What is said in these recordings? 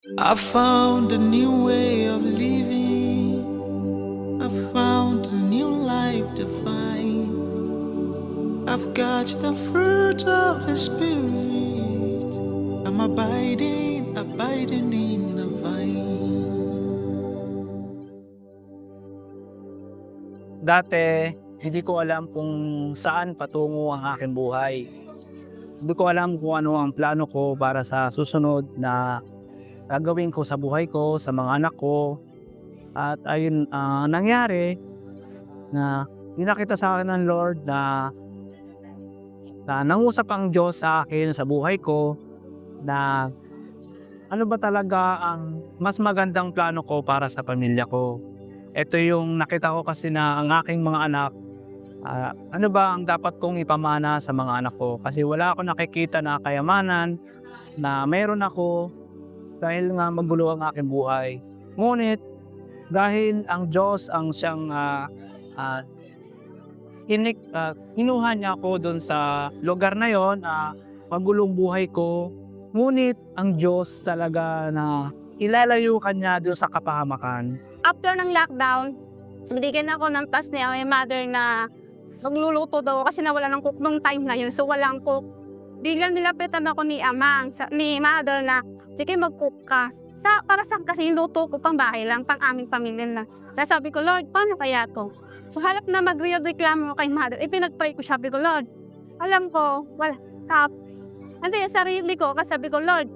I found a new way of living. I found a new life to find. I've got the fruit of the Spirit. I'm abiding in the vine. Dati, hindi ko alam kung saan patungo ang aking buhay. Hindi ko alam kung ano ang plano ko para sa susunod na gagawin ko sa buhay ko, sa mga anak ko. At ayun, nangyari na pinakita sa akin ng Lord na nangusap ang Diyos sa akin sa buhay ko na ano ba talaga ang mas magandang plano ko para sa pamilya ko. Ito yung nakita ko kasi na ang aking mga anak, ano ba ang dapat kong ipamana sa mga anak ko. Kasi wala akong nakikita na kayamanan na meron ako dahil nga magulo ang aking buhay. Ngunit dahil ang Diyos ang siyang kinuha niya ako doon sa lugar na yon, magulong buhay ko. Ngunit ang Diyos talaga na ilalayo ka niya doon sa kapahamakan. After ng lockdown, binigyan ako ng task ni my mother na nagluluto daw kasi nawala ng cook nung time na yun. So walang cook. Biglang nilapitan ako ni ni mother na, sige mag-cook ka. Para sa kasi yung luto ko pang bahay lang, pang aming pamilya lang. Sabi ko, Lord, paano kaya to? So halap na magre-reklamo kay mother, ipinag-pray ko, sabi ko, Lord, alam ko, wala, hindi, sarili ko, kasi sabi ko, Lord,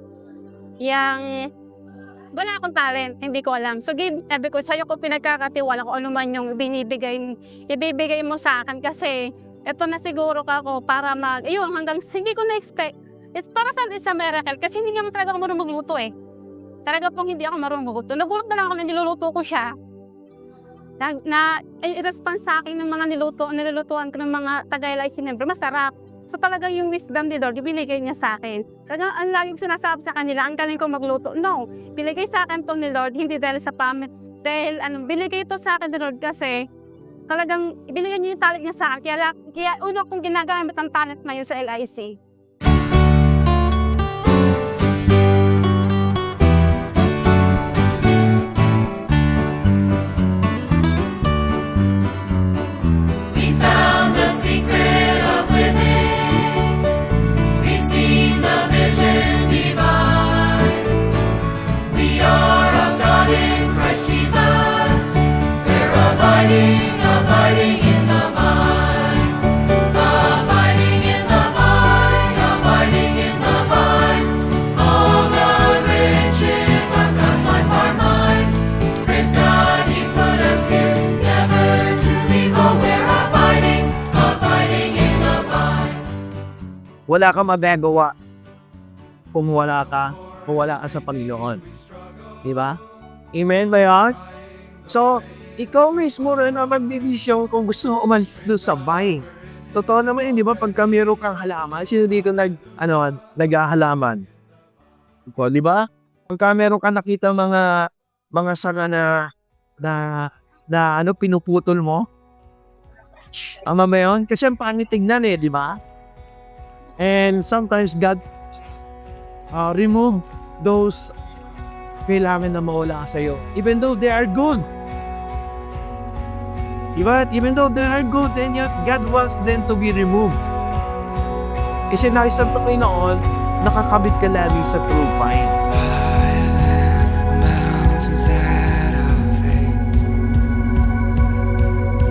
wala akong talent, hindi ko alam. So sabi ko, sa'yo ko pinagkakatiwala ko ano man yung ibibigay mo sa akin kasi eto na siguro ka ako para hanggang hindi ko na-expect. It's para sa miracle kasi hindi naman talaga ako marunong magluto eh. Talaga pong hindi ako marunong magluto. Nagulat na lang ako na niluluto ko siya. I-response sa akin ng mga nilulutuan ko ng mga taga-LIC member, masarap. So talaga yung wisdom ni Lord, binigay niya sa akin. Talagang ang laging sinasabi sa kanila, ang galing ko magluto. No, binigay sa akin to ni Lord, hindi dahil sa pamilya. Dahil binigay to sa akin ni Lord kasi talagang ibinigay niya yung talent niya sa akin. Kaya una kong ginagamit ang talent na yun sa LIC. We found the secret of living. We've seen the vision divine. We are of God in Christ Jesus. We're abiding in the vine. Abiding in the vine, abiding in the vine. All the riches of God's life are mine. Praise God, He put us here, never to leave. Oh, we're abiding in the vine. Wala kang magagawa kung wala ka sa Panginoon. Di ba? Amen ba yan? So, ikaw mismo rin ang magdidesisyon kung gusto mo umalis doon sa vine. Totoo naman yun, di ba? Pagka meron kang halaman, sino dito naghahalaman? Ikaw, di ba? Pagka meron kang nakita mga sanga na pinuputol mo, tama ba yun? Kasi ang pangit tignan di ba? And sometimes God remove those kailangan na mawala sa iyo. Even though they are good. Diba? Even though they are good, then yet God wants them to be removed. Kasi nakisang Panginoon, nakakabit ka lagi sa true vine. Higher than the mountains that are faith,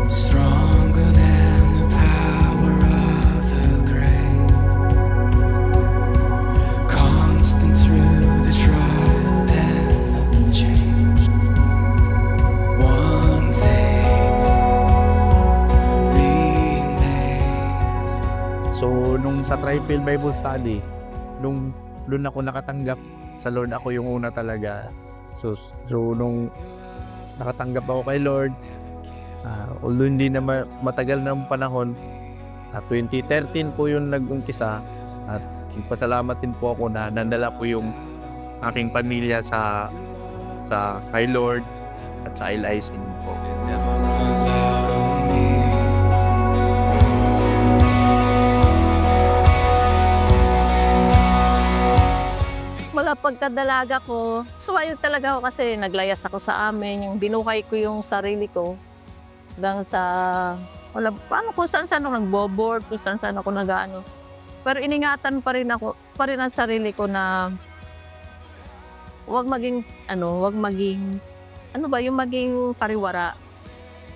stronger than the power of the grave, constant through the trial and the change. One thing remains. So, nung sa Tri-Field Bible Study, nung ako nakatanggap sa Lord, ako yung una talaga. So nung nakatanggap ako kay Lord, although hindi na matagal ng panahon, 2013 po yung nag-umpisa, at pasalamat din po ako na nandala po yung aking pamilya sa kay Lord at sa LIC po. Never runs out on me. Wala simula pagkadalaga ko, suwayo talaga ako kasi naglayas ako sa amin, yung binuhay ko yung sarili ko. Hanggang sa, wala, paano kung saan-saan ako nagbo-board, kung saan-saan ako nag-ano. Pero iningatan pa rin ang sarili ko na wag maging pariwara.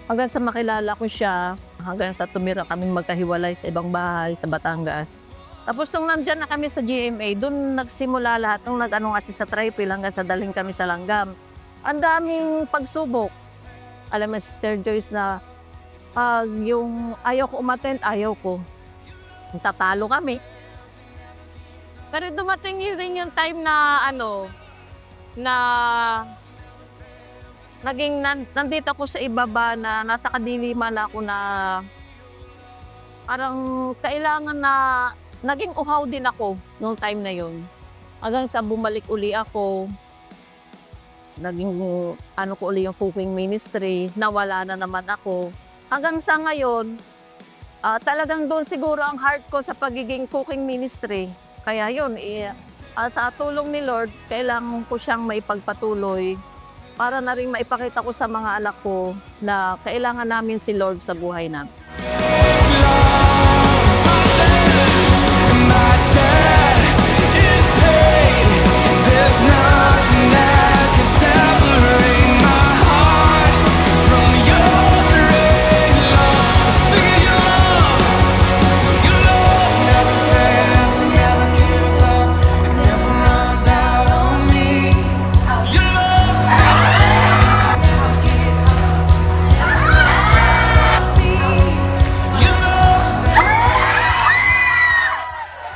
Hanggang sa makilala ko siya, hanggang sa tumira kaming magkahiwalay sa ibang bahay sa Batangas. Tapos nung nandyan na kami sa GMA, doon nagsimula lahat nung nag-ano kasi sa triple hanggang sa daling kami sa Langgam. Ang daming pagsubok. Alam mo, Sister Joyce, na pag yung ayaw ko umattend, ayaw ko. Tatalo kami. Pero dumating din yung time na nandito ako sa ibaba na nasa kadiliman ako na parang kailangan na naging uhaw din ako nung time na yun. Hanggang sa bumalik uli ako, naging ko uli yung cooking ministry, nawala na naman ako. Hanggang sa ngayon, talagang doon siguro ang heart ko sa pagiging cooking ministry. Kaya yun, sa tulong ni Lord, kailangan ko siyang maipagpatuloy para na rin maipakita ko sa mga anak ko na kailangan namin si Lord sa buhay namin.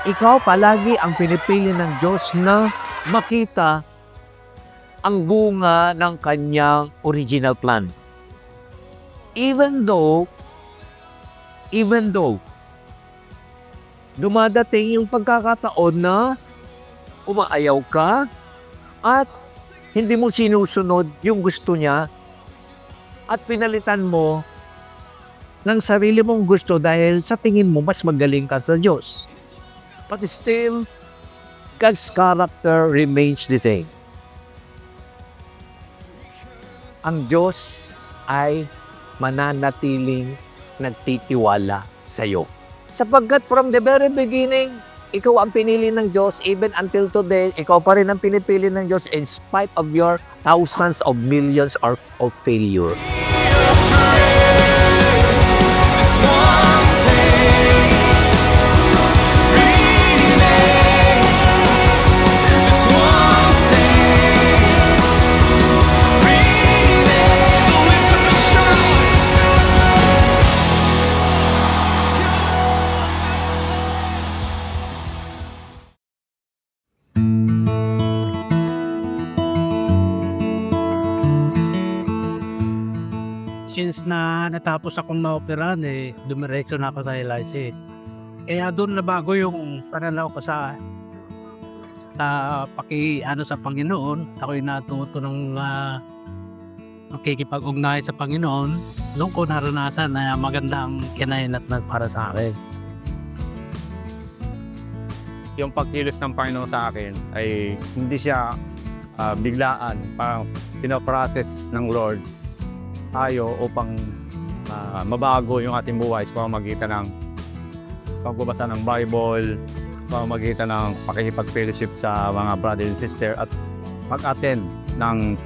Ikaw palagi ang pinipili ng Diyos na makita ang bunga ng kanyang original plan. Even though dumadating yung pagkakataon na umaayaw ka at hindi mo sinusunod yung gusto niya at pinalitan mo ng sarili mong gusto dahil sa tingin mo mas magaling ka sa Diyos. But still, God's character remains the same. Ang Diyos ay mananatiling nagtitiwala sa iyo. Sapagkat from the very beginning, ikaw ang pinili ng Diyos, even until today, ikaw pa rin ang pinipili ng Diyos in spite of your thousands of millions of failure. Since na natapos akong maoperahan, dumiretso na ako sa LIC. Kaya doon nabago yung pananaw ko sa sa Panginoon. Ako'y natuto ng makikipag-ugnayan sa Panginoon. Doon ko naranasan na maganda ang kinahinatnan para sa akin. Yung pagkilos ng Panginoon sa akin ay hindi siya biglaan, parang pinaprocess ng Lord tayo upang mabago yung ating buhay sa pamamagitan ng pagbabasa ng Bible, pamamagitan ng pakikipag-fellowship sa mga brother and sister at mag-attend ng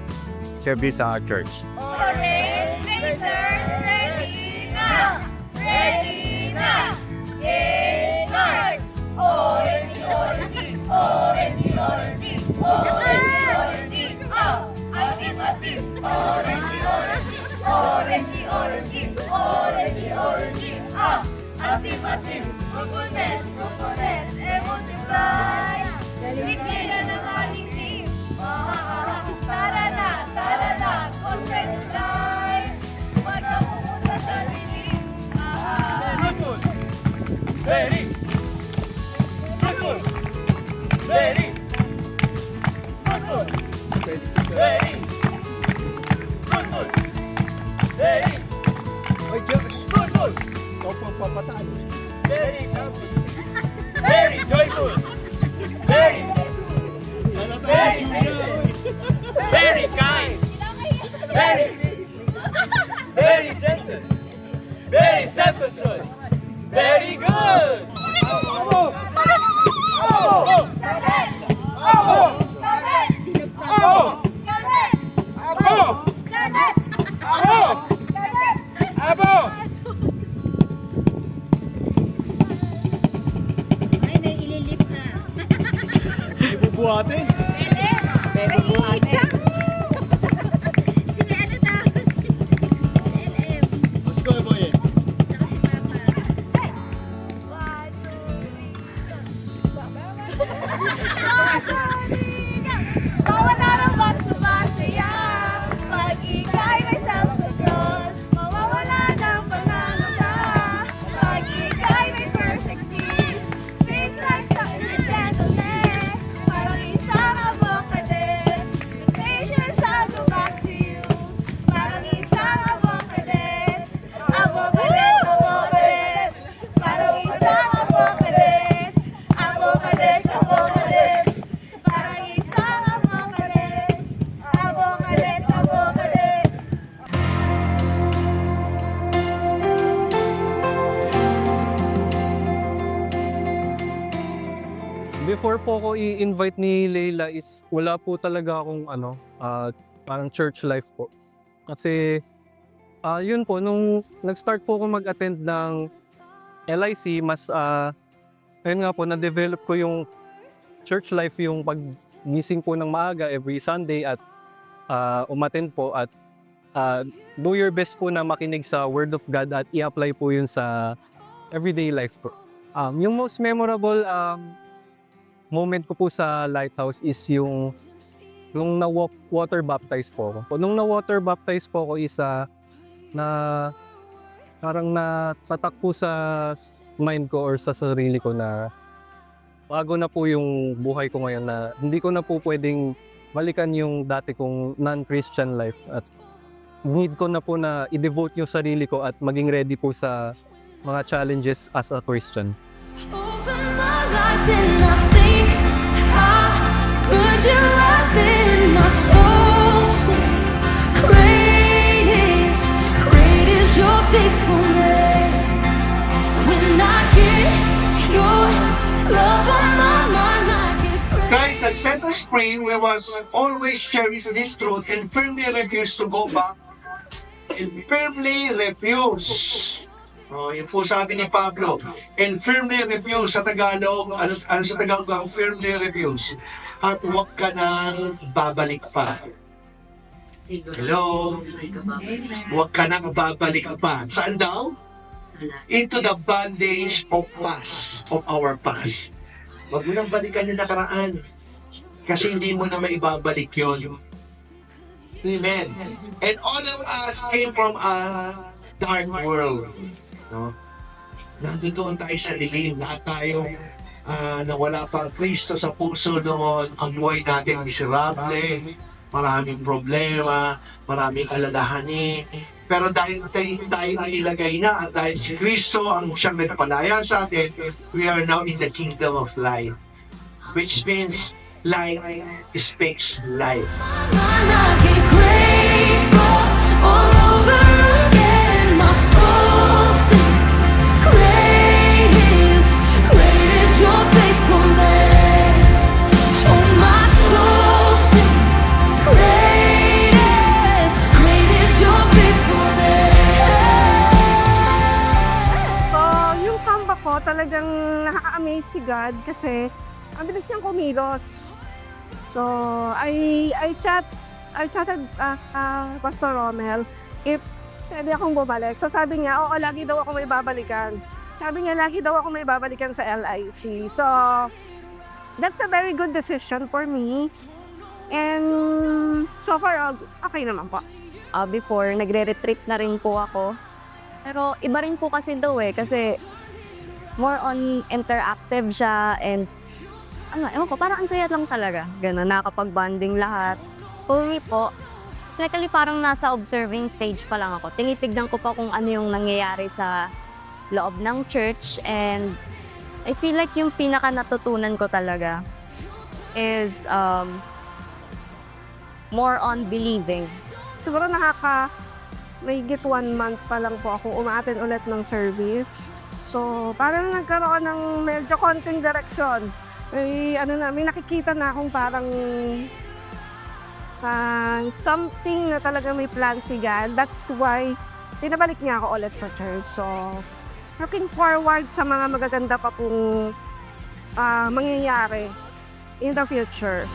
service sa church. Orange Racers, ready now! Ready now! Yes, start! Orange, orange, orange, orange, orange, orange, oh! Asim, asim, orange, orange, orange, orange, orange, orange, oh! Asim, asim, goodness, goodness, and multiply. Bigyan na ng ating team. Tara na, go spread your life. Huwag ka pumunta sa lilim. Ready! Ready! Ready! Ready! Oy, Josh! Ikaw po ang papataan. Very happy! Very joyful! Very! Very very kind. Very gentle. Very self-control. Very good. Abo. Abo. Abo. Abo. Abo. Abo. Ay, may ililip na. Ibubuhatin. Si ano daw? Si LM. Let's go, boy. Tsaka si Papa. Bawat araw masaya, pag ika'y may self-control, mawawala ng pangangamba. Pag ika'y may perfect peace, peace like success and gentleness, parang isang avocado. With patience, I'll go back to you, parang isang avocado. Avocado, avocado, parang isang avocado. Avocado, avocado. Parang isang avocado, avocado, avocado. Before po ako i-invite ni Leila is wala po talaga akong parang church life po. Kasi yun po, nung nag-start po ako mag-attend ng LIC, mas ayun nga po, na-develop ko yung church life, yung pag-gising po ng maaga every Sunday at umattend po at do your best po na makinig sa Word of God at i-apply po yun sa everyday life po. Yung most memorable moment ko po sa Lighthouse is yung na-water baptize po ako. Nung na-water baptize po ako is na parang natatak po sa mind ko or sa sarili ko na bago na po yung buhay ko ngayon, na hindi ko na po pwedeng balikan yung dati kong non-Christian life at need ko na po na i-devote yung sarili ko at maging ready po sa mga challenges as a Christian. Over my life and I think, how could you have been my soul since great is your faithfulness. When I get your love on my mind, I get crazy. Guys, at Center Spring, we was always cherish this truth and firmly refuse to go back. And firmly refuse. Oh, yun po sabi ni Pablo. And firmly refuse sa Tagalog. Ano sa Tagalog ang firmly refuse? At huwag ka nang babalik pa. Hello? Huwag ka nang babalik pa. Saan daw? Into the bondage of past, of our past. Huwag mo nang balikan yung nakaraan. Kasi hindi mo na maibabalik yun. Amen. And all of us came from a dark world. No? Nandoon tayo sa lilim. Lahat tayo na wala pa Kristo sa puso noon. Ang buhay natin miserable. Maraming problema. Maraming alalahanin. Pero dahil tayo ilagay na at dahil si Kristo ang siyang nagpalaya sa atin, we are now in the kingdom of light. Which means light speaks life. I get grateful all over again. My soul sings, great is your faithfulness. Oh, my soul sings, great is your faithfulness. So, yung comeback ko talagang nakaka-amaze si God kasi ang bilis niyang kumilos. So, I chatted Pastor Romel if pwede akong bumalik. So, sabi niya, oo, lagi daw ako may babalikan. Sabi niya, lagi daw ako may babalikan sa LIC. So, that's a very good decision for me. And so far, okay naman po. Before, nagre-retreat na rin po ako. Pero iba rin po kasi daw kasi more on interactive siya and ewan ko, parang ang saya lang talaga. Ganun, nakakapag-bonding lahat. For me po, technically parang nasa observing stage pa lang ako. Tinitignan ko pa kung ano yung nangyayari sa loob ng church and I feel like yung pinaka natutunan ko talaga is more on believing. Siguro mahigit 1 month pa lang po ako umaattend ulit ng service. So, parang nagkaroon ng medyo konting direction. May nakikita na akong parang something na talaga may plan si God. That's why pinabalik niya ako ulit sa church. So, looking forward sa mga magaganda pa pong mangyayari in the future.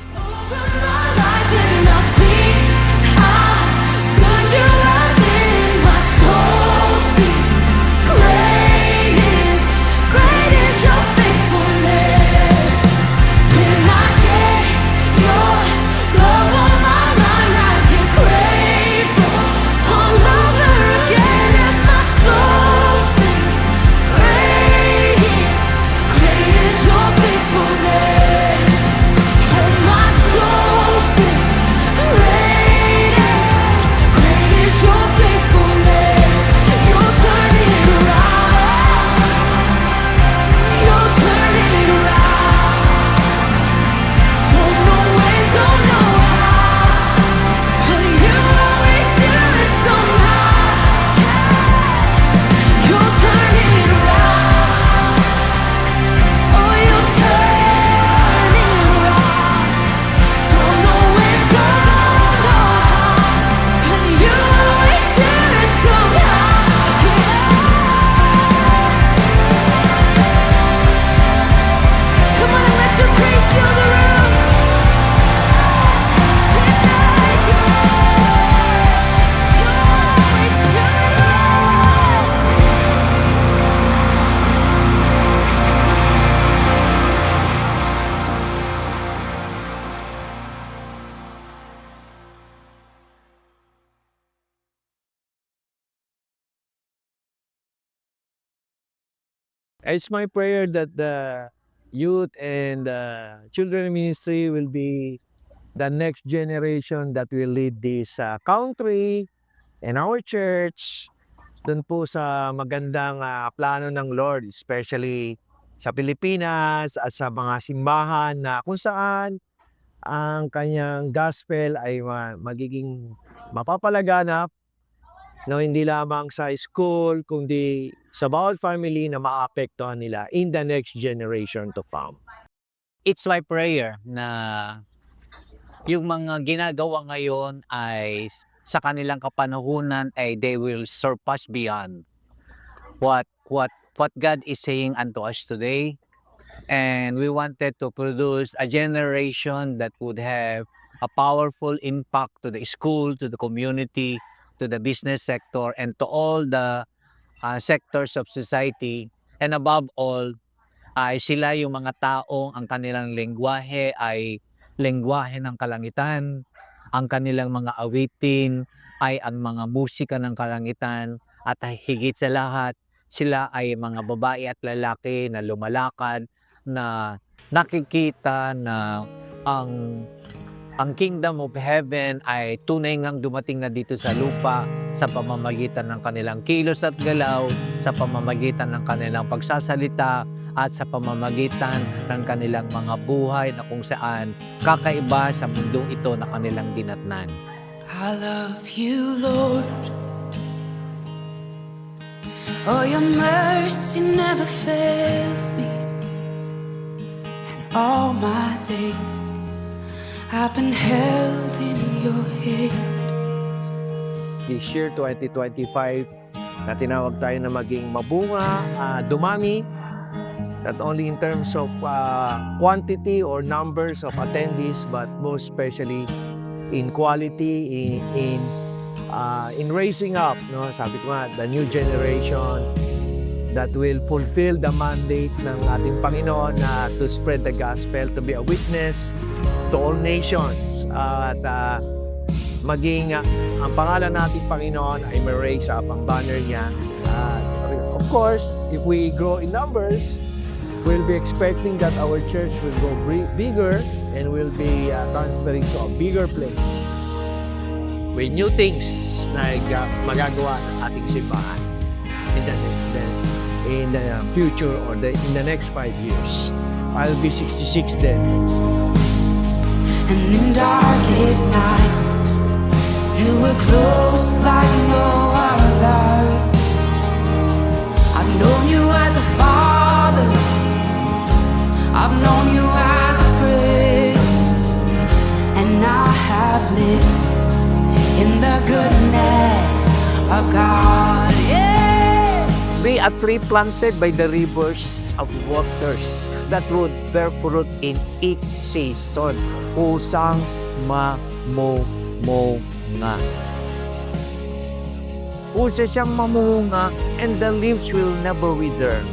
It's my prayer that the youth and children ministry will be the next generation that will lead this country and our church dun po sa magandang plano ng Lord, especially sa Pilipinas at sa mga simbahan na kung saan ang kanyang gospel ay magiging mapapalaganap, no, hindi lamang sa school kundi sa bawat family na maapektuhan nila in the next generation to come. It's my prayer na yung mga ginagawa ngayon ay sa kanilang kapanahunan ay they will surpass beyond what God is saying unto us today. And we wanted to produce a generation that would have a powerful impact to the school, to the community, to the business sector, and to all the sectors of society. And above all, ay sila yung mga taong ang kanilang lengguwahe ay lengguwahe ng kalangitan, ang kanilang mga awitin ay ang mga musika ng kalangitan, at higit sa lahat, sila ay mga babae at lalaki na lumalakad, na nakikita na ang kingdom of heaven ay tunay ngang dumating na dito sa lupa sa pamamagitan ng kanilang kilos at galaw, sa pamamagitan ng kanilang pagsasalita, at sa pamamagitan ng kanilang mga buhay na kung saan kakaiba sa mundong ito na kanilang dinatnan. I love you, Lord. Oh, your mercy never fails me. And all my days I've been held in your hand. This year, 2025, na tinawag tayo na maging mabunga, dumami, not only in terms of quantity or numbers of attendees, but most especially in quality, in raising up, no? Sabi ko nga, the new generation that will fulfill the mandate ng ating Panginoon na to spread the gospel, to be a witness to all nations, at maging ang pangalan nating Panginoon ay ma-raise up ang banner niya. Of course, if we grow in numbers, we'll be expecting that our church will go bigger and will be transferring to a bigger place with new things na magagawa ng ating simbahan in the future or in the next 5 years. I'll be 66 then. And in darkest night I've lived in the goodness of God. Yeah. Be a tree planted by the rivers of waters that would bear fruit in each season. Kusang mamunga. Usa siyang mamunga and the leaves will never wither.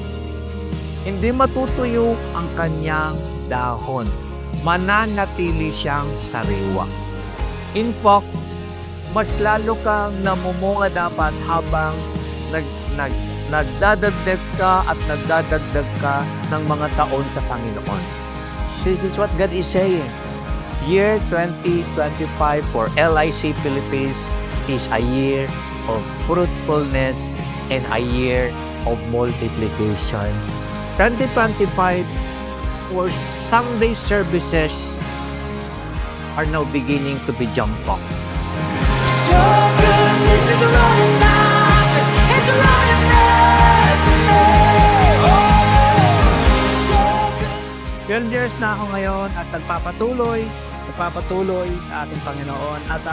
Hindi matutuyo ang kanyang dahon. Mananatili siyang sariwa. In fact, mas lalo kang namumunga dapat habang nagdadagdag ka at nagdadagdag ka ng mga taon sa Panginoon. This is what God is saying. Year 2025 for LIC Philippines is a year of fruitfulness and a year of multiplication. 2025 for Sunday services are now beginning to be jumped up. Your goodness is running after, it's running after me. Oh, 12 years na ako ngayon at nagpapatuloy sa ating Panginoon. At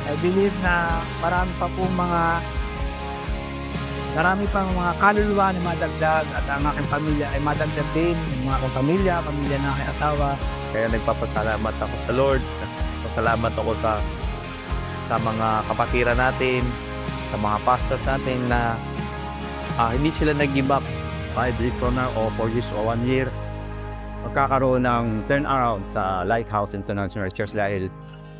I believe na marami pang mga kaluluwa na madagdag at ang aking pamilya ay madagdag din. Yung mga akong pamilya ng aking asawa. Kaya nagpapasalamat ako sa Lord. Pasalamat ako sa mga kapatiran natin, sa mga pastors natin na hindi sila nag-give up 5 years from now o 4 years o 1 year. Magkakaroon ng turnaround sa Lighthouse International Church dahil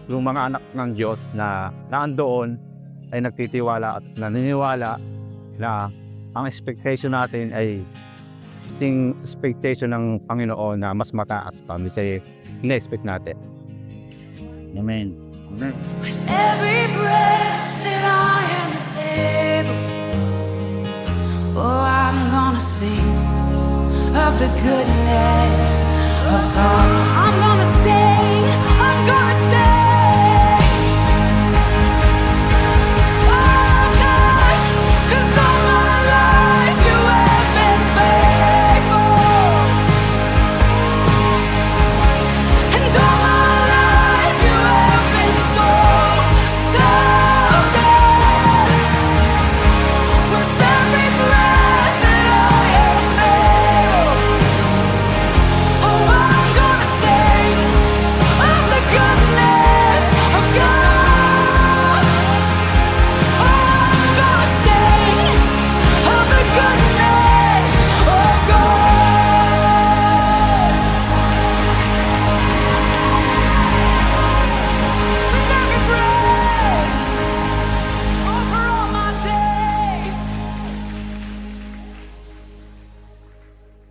yung mga anak ng Diyos na naandoon ay nagtitiwala at naniniwala na ang expectation natin ay sing expectation ng Panginoon na mas mataas pa kasi ina-expect natin. Amen. Amen. every breath that I am able, oh, I'm gonna sing of the goodness of God.